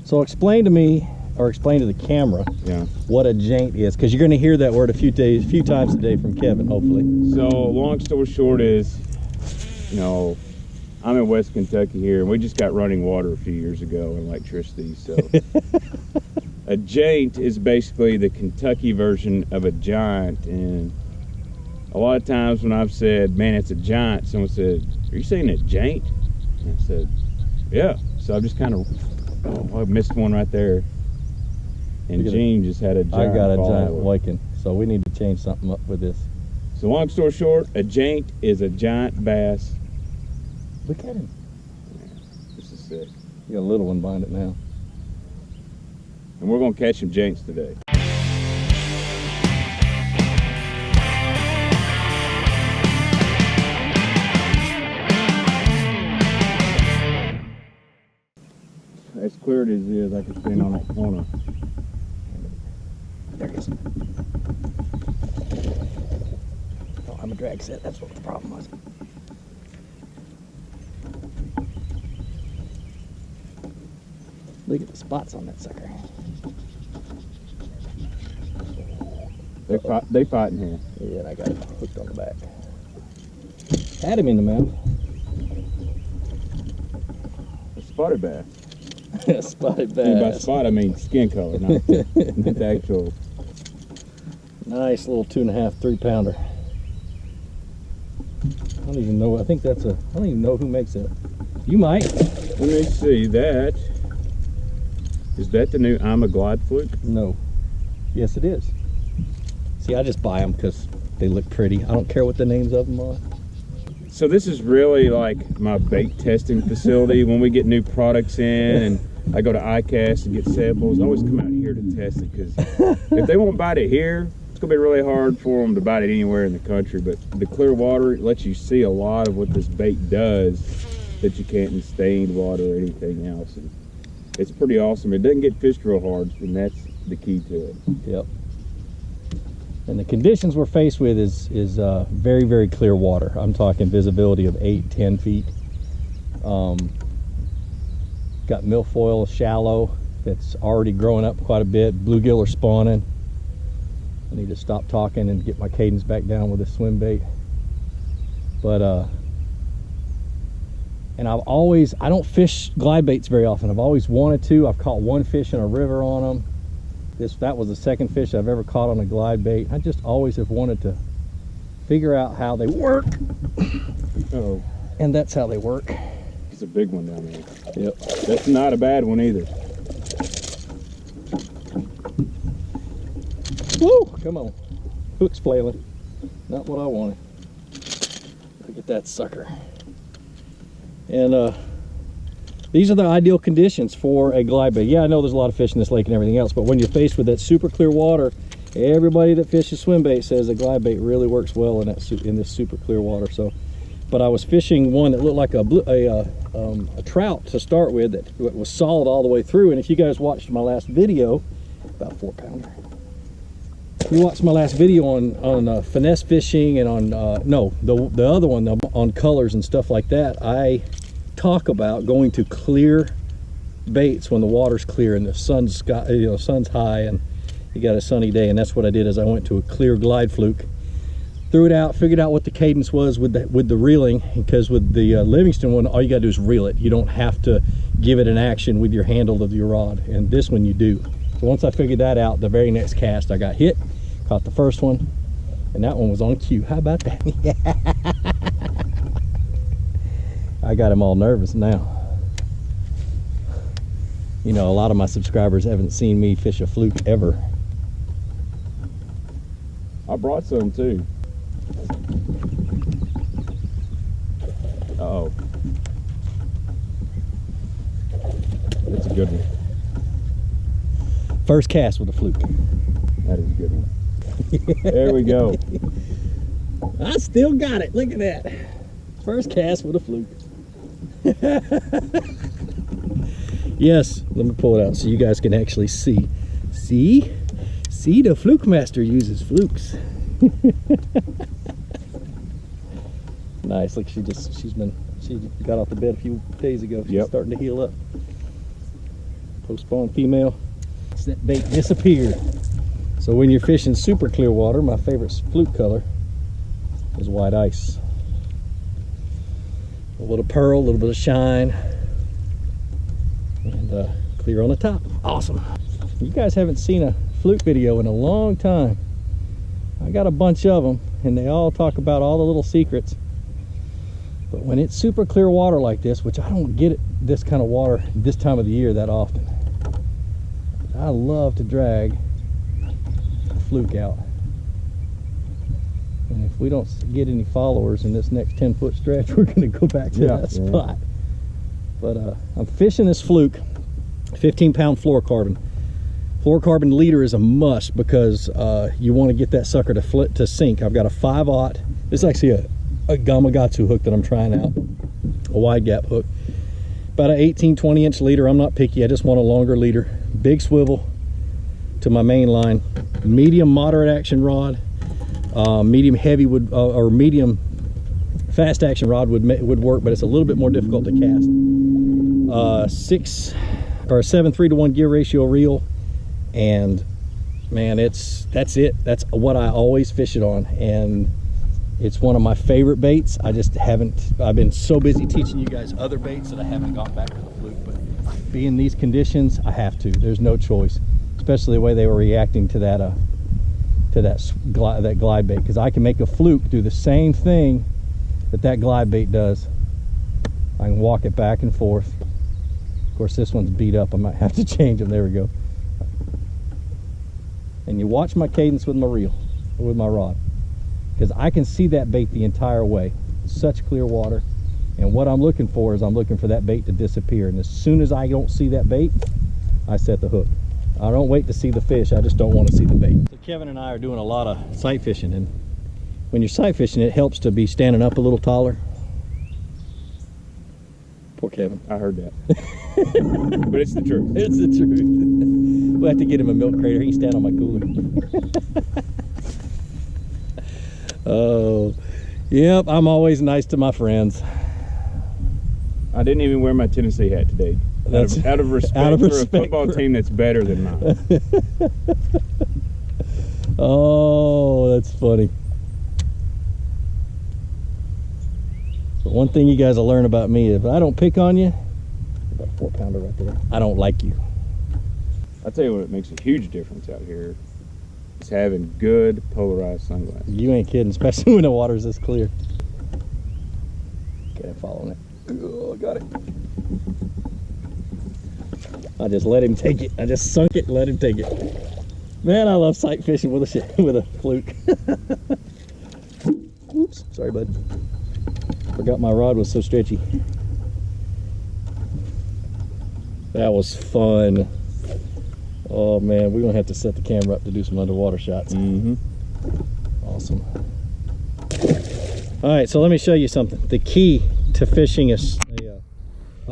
So explain to me, or explain to the camera, what a jaint is, because you're going to hear that word a few times a day from Kevin, hopefully. So long story short is, you know, I'm in West Kentucky here, and we just got running water a few years ago and electricity. So a jaint is basically the Kentucky version of a giant. And a lot of times when I've said, man, it's a giant, someone said, are you saying a jaint? And I said, yeah. So I've just kind of, I missed one right there. And Gene just had a giant. I got a giant waking, so we need to change something up with this. So long story short, a jaint is a giant bass. Look at him. Yeah, this is sick. You got a little one behind it now. And we're going to catch some jaints today. As clear as it is, I can stand on a There it is. Oh, I'm a drag set. That's what the problem was. Look at the spots on that sucker. They fighting here. Yeah, and I got it hooked on the back. Had him in the mouth. A spotted bass. Spotted bass. And by spot, I mean skin color, not the actual. Nice little 2.5, 3-pounder. I don't even know. I think that's a. I don't even know who makes that. You might. Let me see. That is that the new I'm a Glide Fluke? No. Yes, it is. See, I just buy them because they look pretty. I don't care what the names of them are. So this is really like my bait testing facility. When we get new products in and I go to ICAST and get samples, I always come out here to test it, because if they won't bite it here, it's gonna be really hard for them to bite it anywhere in the country. But the clear water lets you see a lot of what this bait does that you can't in stained water or anything else. And it's pretty awesome. It doesn't get fished real hard, and that's the key to it. Yep. And the conditions we're faced with is very, very clear water. I'm talking visibility of 8, 10 feet. Got milfoil shallow that's already growing up quite a bit. Bluegill are spawning. I need to stop talking and get my cadence back down with this swim bait. But and I don't fish glide baits very often. I've always wanted to. I've caught one fish in a river on them. That was the second fish I've ever caught on a glide bait. I just always have wanted to figure out how they work. Oh, and that's how they work. It's a big one down there. Yep. That's not a bad one either. Woo! Come on. Hook's flailing. Not what I wanted. Look at that sucker. And these are the ideal conditions for a glide bait. Yeah, I know there's a lot of fish in this lake and everything else, but when you're faced with that super clear water, everybody that fishes swim bait says a glide bait really works well in this super clear water. So, but I was fishing one that looked like a trout to start with, that was solid all the way through. And if you guys watched my last video, about 4-pounder. You watched my last video on finesse fishing and on no, the other one on colors and stuff like that. I talk about going to clear baits when the water's clear and the sun's high and you got a sunny day. And that's what I did. Is I went to a clear glide fluke, threw it out, figured out what the cadence was with the reeling, because with the Livingston one, all you gotta do is reel it. You don't have to give it an action with your handle of your rod, and this one you do. So once I figured that out, the very next cast I got hit, caught the first one, and that one was on cue. How about that? I got him all nervous now. You know, a lot of my subscribers haven't seen me fish a fluke ever. I brought some too. Uh-oh. That's a good one. First cast with a fluke. That is a good one. There we go. I still got it. Look at that. First cast with a fluke. Yes, let me pull it out so you guys can actually see. See, the Flukemastr uses flukes. Nice. Look, she got off the bed a few days ago. She's starting to heal up. Post-spawn female. That bait disappeared. So when you're fishing super clear water, my favorite fluke color is white ice. A little pearl, a little bit of shine, and clear on the top. Awesome. You guys haven't seen a fluke video in a long time. I got a bunch of them, and they all talk about all the little secrets. But when it's super clear water like this, which I don't get this kind of water this time of the year that often, I love to drag a fluke out. And if we don't get any followers in this next 10-foot stretch, we're going to go back to that spot. But I'm fishing this fluke, 15-pound fluorocarbon. Fluorocarbon leader is a must because you want to get that sucker to sink. I've got a 5/0. This is actually a Gamakatsu hook that I'm trying out, a wide gap hook. About an 18-20 inch leader. I'm not picky, I just want a longer leader. Big swivel to my main line. Medium moderate action rod. Medium heavy would, or medium fast action rod would work, but it's a little bit more difficult to cast. 7:3 to 1 gear ratio reel, and man, that's it. That's what I always fish it on, and it's one of my favorite baits. I've been so busy teaching you guys other baits that I haven't gone back to the fluke, but being these conditions, I have to. There's no choice, especially the way they were reacting to that glide bait, because I can make a fluke do the same thing that glide bait does. I can walk it back and forth. Of course, this one's beat up. I might have to change them. There we go. And you watch my cadence with my reel, or with my rod, because I can see that bait the entire way. Such clear water. And what I'm looking for is I'm looking for that bait to disappear. And as soon as I don't see that bait, I set the hook. I don't wait to see the fish. I just don't want to see the bait. So Kevin and I are doing a lot of sight fishing, and when you're sight fishing, it helps to be standing up a little taller. Poor Kevin. I heard that. But it's the truth. It's the truth. We'll have to get him a milk crater. He can stand on my cooler. Oh, yep. I'm always nice to my friends. I didn't even wear my Tennessee hat today. Out of respect for a football team that's better than mine. Oh, that's funny. But one thing you guys will learn about me, if I don't pick on you, about a 4-pounder right there, I don't like you. I'll tell you what, it makes a huge difference out here. It's having good polarized sunglasses. You ain't kidding, especially when the water's this clear. Okay, I'm following it. Oh, I got it. I just let him take it. I just sunk it and let him take it. Man, I love sight fishing with a fluke. Oops, sorry, bud. Forgot my rod was so stretchy. That was fun. Oh man, we're gonna have to set the camera up to do some underwater shots. Awesome. All right, so let me show you something. The key to fishing a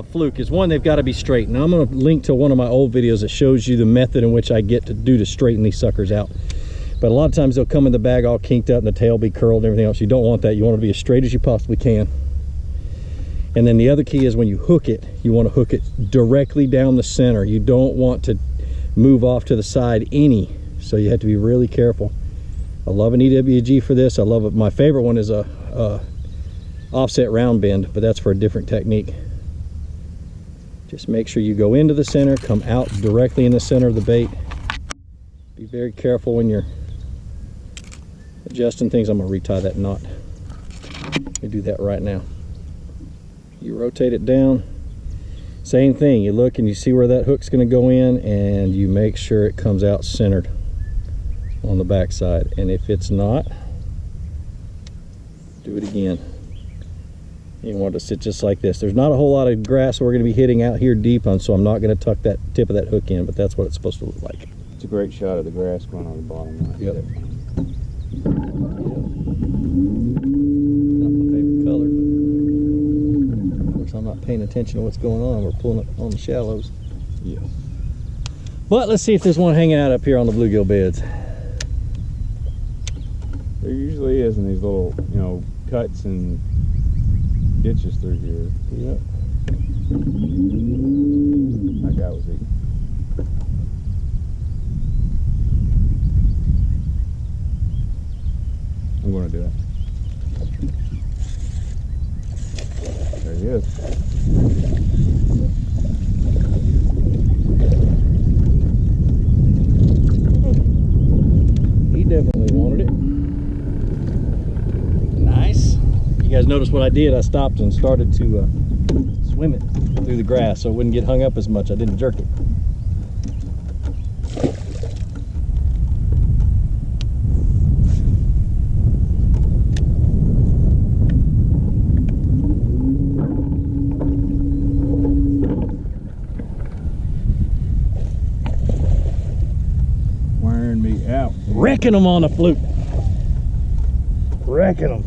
fluke is, one, they've got to be straight. Now I'm going to link to one of my old videos that shows you the method in which I get to straighten these suckers out. But a lot of times they'll come in the bag all kinked out and the tail be curled and everything else. You don't want that. You want it to be as straight as you possibly can. And then the other key is when you hook it, you want to hook it directly down the center. You don't want to move off to the side any. So you have to be really careful. I love an EWG for this. I love it. My favorite one is a offset round bend, but that's for a different technique. Just make sure you go into the center, come out directly in the center of the bait. Be very careful when you're adjusting things. I'm going to retie that knot. Let me do that right now. You rotate it down. Same thing. You look and you see where that hook's going to go in, and you make sure it comes out centered on the back side. And if it's not, do it again. You want it to sit just like this. There's not a whole lot of grass we're going to be hitting out here deep on, so I'm not going to tuck that tip of that hook in, but that's what it's supposed to look like. It's a great shot of the grass going on the bottom line. Yep. Not my favorite color, but of course I'm not paying attention to what's going on. We're pulling up on the shallows. Yeah. But let's see if there's one hanging out up here on the bluegill beds. There usually is in these little, cuts and ditches through here. Yep. That guy was eating. do it. There he is. He definitely wanted it. Nice. You guys notice what I did? I stopped and started to swim it through the grass so it wouldn't get hung up as much. I didn't jerk it. Wearing me out. Wrecking them on a fluke. Wrecking them.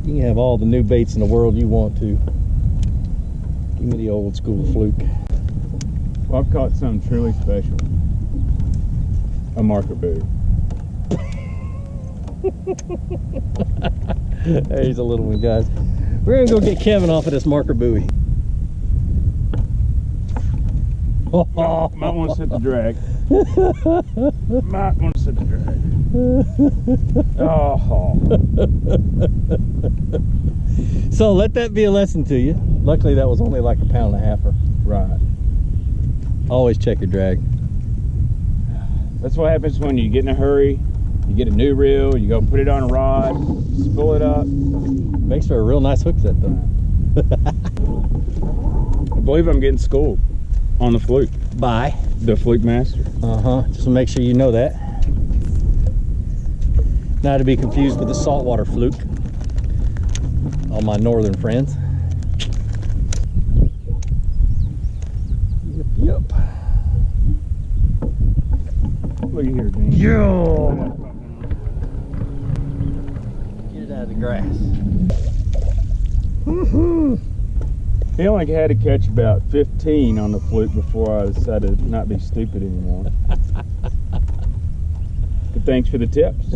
You can have all the new baits in the world you want to. Give me the old school fluke. Well, I've caught something truly special. A marker buoy. There's a little one, guys. We're gonna go get Kevin off of this marker buoy. Might want to set the drag. Might want to set the drag. Oh. So let that be a lesson to you. Luckily that was only like 1.5 pounds. Right. Always check your drag. That's what happens when you get in a hurry. You get a new reel, you go put it on a rod, spool it up. Makes for a real nice hook set though. I believe I'm getting schooled on the fluke. Bye. The Flukemastr. Just to make sure you know that. Not to be confused with the saltwater fluke. All my northern friends. Yep. Look at here, Dean. Yeah. Get it out of the grass. He only had to catch about 15 on the fluke before I decided to not be stupid anymore. But thanks for the tips.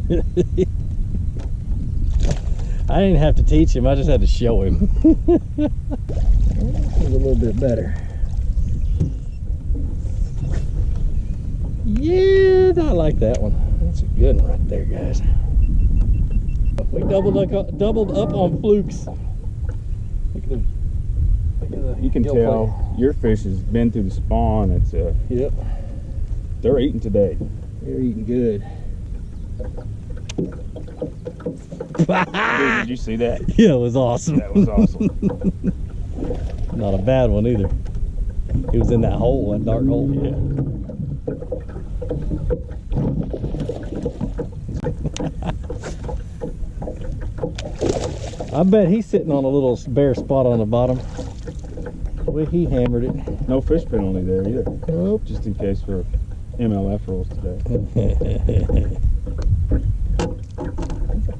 I didn't have to teach him, I just had to show him. It's a little bit better. Yeah, I like that one. That's a good one right there, guys. We doubled up on flukes. Look at them. You can tell your fish has been through the spawn. It's Yep. They're eating today. They're eating good. Dude, did you see that? Yeah, it was awesome. That was awesome. Not a bad one either. He was in that hole, that dark hole. Yeah. I bet he's sitting on a little bare spot on the bottom. Well, he hammered it. No fish penalty there either. Nope. Just in case for MLF rules today.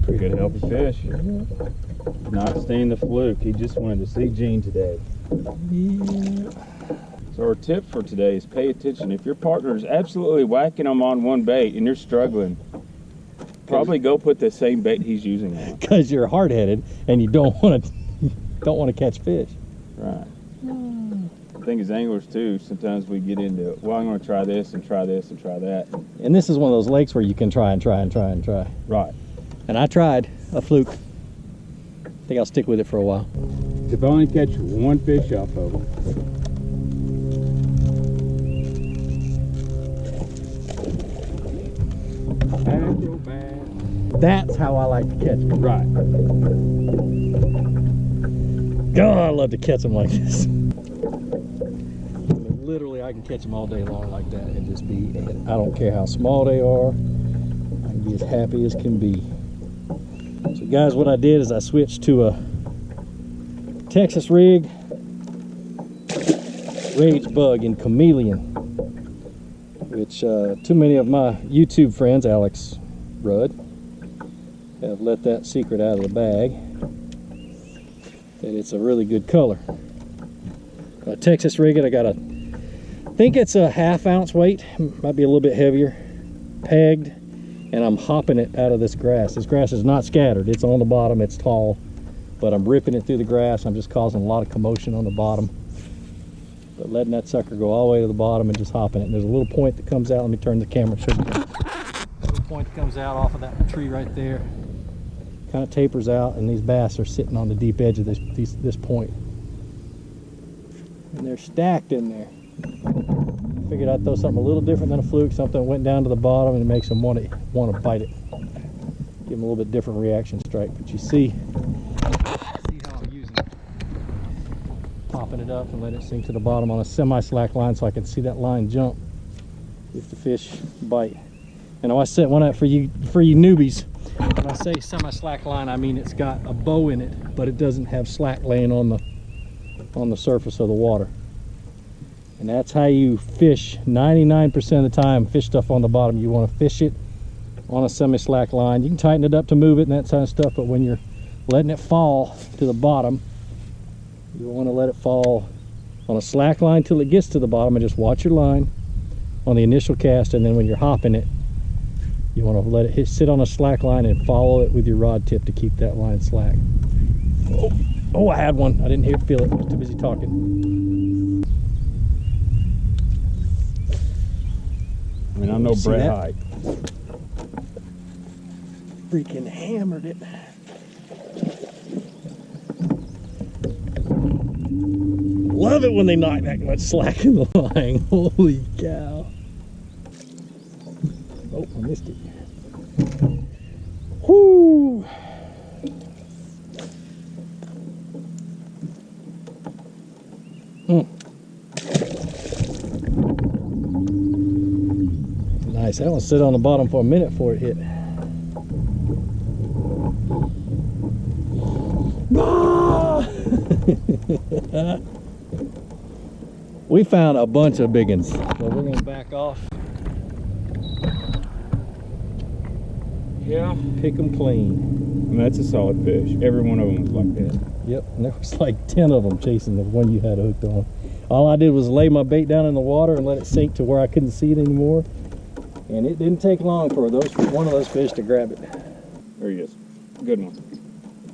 Good healthy fish. Not staying the fluke. He just wanted to see Gene today. Yeah. So our tip for today is pay attention. If your partner is absolutely whacking them on one bait and you're struggling, probably go put the same bait he's using on. Because you're hard-headed and you don't want to catch fish. Right. The thing is, anglers too, sometimes we get into, well, I'm going to try this and try this and try that. And this is one of those lakes where you can try and try and try and try. Right. And I tried a fluke. I think I'll stick with it for a while. If I only catch one fish off of them. That's how I like to catch them. Right. God, I love to catch them like this. Literally, I can catch them all day long like that and just be, I don't care how small they are, I can be as happy as can be. So guys, what I did is I switched to a Texas rig, Rage Bug in Chameleon, which too many of my YouTube friends, Alex Rudd, have let that secret out of the bag, that it's a really good color. A Texas rig it, I got a, I think it's a 1/2 ounce weight, might be a little bit heavier, pegged, and I'm hopping it out of this grass. This grass is not scattered, it's on the bottom, it's tall, but I'm ripping it through the grass. I'm just causing a lot of commotion on the bottom. But letting that sucker go all the way to the bottom and just hopping it. And there's a little point that comes out. Let me turn the camera. Show you. Little point that comes out off of that tree right there. Kind of tapers out, and these bass are sitting on the deep edge of this point. And they're stacked in there. Figured I'd throw something a little different than a fluke, something that went down to the bottom and it makes them want to bite it. Give them a little bit different reaction strike. But you see how I'm using it. Popping it up and let it sink to the bottom on a semi-slack line so I can see that line jump if the fish bite. And I said, for you newbies, when I say semi-slack line, I mean it's got a bow in it, but it doesn't have slack laying on the surface of the water. And that's how you fish 99% of the time. Fish stuff on the bottom, you want to fish it on a semi-slack line. You can tighten it up to move it and that kind of stuff, but when you're letting it fall to the bottom, you want to let it fall on a slack line till it gets to the bottom, and just watch your line on the initial cast. And then when you're hopping it, you want to let it sit on a slack line and follow it with your rod tip to keep that line slack. Oh, I had one. I didn't feel it. I was too busy talking. I mean, I'm no Brett Hike. Freaking hammered it. Love it when they knock that much slack in the line. Holy cow. Oh, I missed it. Whoo! Nice. That one sit on the bottom for a minute before it hit. We found a bunch of big ones, so we're going to back off. Yeah. Pick them clean. And that's a solid fish. Every one of them was like that. Yep, and there was like 10 of them chasing the one you had hooked on. All I did was lay my bait down in the water and let it sink to where I couldn't see it anymore. And it didn't take long for one of those fish to grab it. There he is. Good one.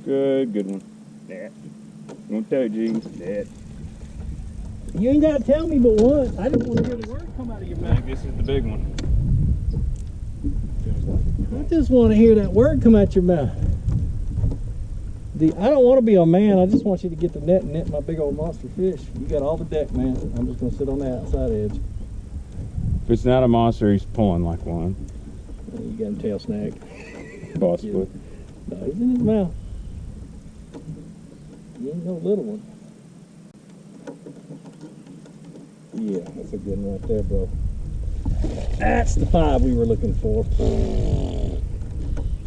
Good one. That. Don't tell you, Gene. That. You ain't got to tell me but once. I just want to hear the word come out of your I mouth. think this is the big one. I just want to hear that word come out your mouth. I don't want to be a man. I just want you to get the net and net my big old monster fish. You got all the deck, man. I'm just going to sit on the outside edge. If it's not a monster, he's pulling like one. You got him tail snag. Possibly. No, he's in his mouth. He ain't no little one. Yeah, that's a good one right there, bro. That's the 5 we were looking for.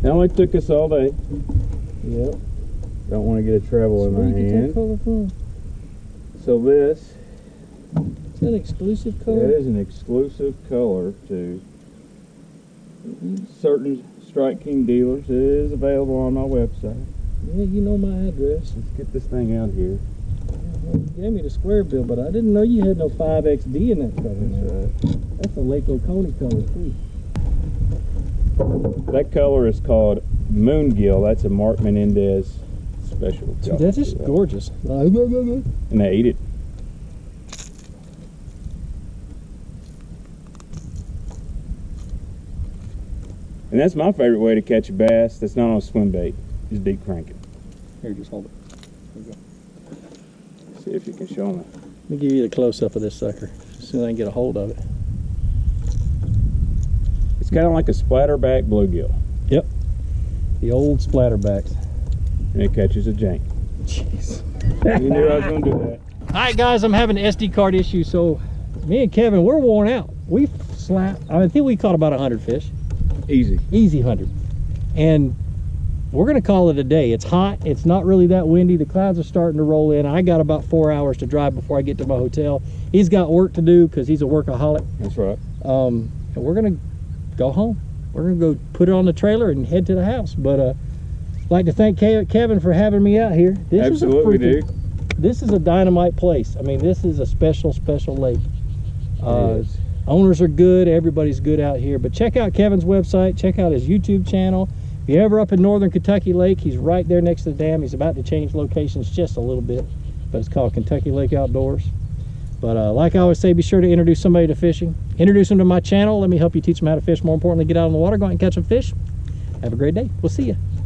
It only took us all day. Yep. Don't want to get a treble in my Where'd you get that hand. color from? So this Is that an exclusive color? is an exclusive color to certain Strike King dealers. It is available on my website. Yeah, you know my address. Let's get this thing out here. You gave me the square bill, but I didn't know you had no 5XD in that color. That's right. That's a Lake Oconee color too. That color is called Moongill. That's a Mark Menendez special color. That's just gorgeous. And they eat it. And that's my favorite way to catch a bass that's not on a swim bait, is deep cranking. Here, just hold it. There you go. See if you can show me. Let me give you the close-up of this sucker, as soon as I can get a hold of it. It's kind of like a splatterback bluegill. Yep. The old splatterbacks. And it catches a jank. Jeez. You knew I was going to do that. Alright guys, I'm having an SD card issue, so me and Kevin, we're worn out. We've slapped, I think we caught about 100 fish. Easy. Easy 100. And we're gonna call it a day. It's hot, it's not really that windy, the clouds are starting to roll in. I got about 4 hours to drive before I get to my hotel. He's got work to do because he's a workaholic. That's right. And we're gonna go home. We're gonna go put it on the trailer and head to the house. But I'd like to thank Kevin for having me out here. Absolutely, dude. This is a dynamite place. I mean, this is a special lake. Owners are good, everybody's good out here. But check out Kevin's website, check out his YouTube channel. If you're ever up in northern Kentucky Lake, he's right there next to the dam. He's about to change locations just a little bit, but it's called Kentucky Lake Outdoors. But like I always say, be sure to introduce somebody to fishing. Introduce them to my channel. Let me help you teach them how to fish. More importantly, get out on the water, go out and catch some fish. Have a great day. We'll see you.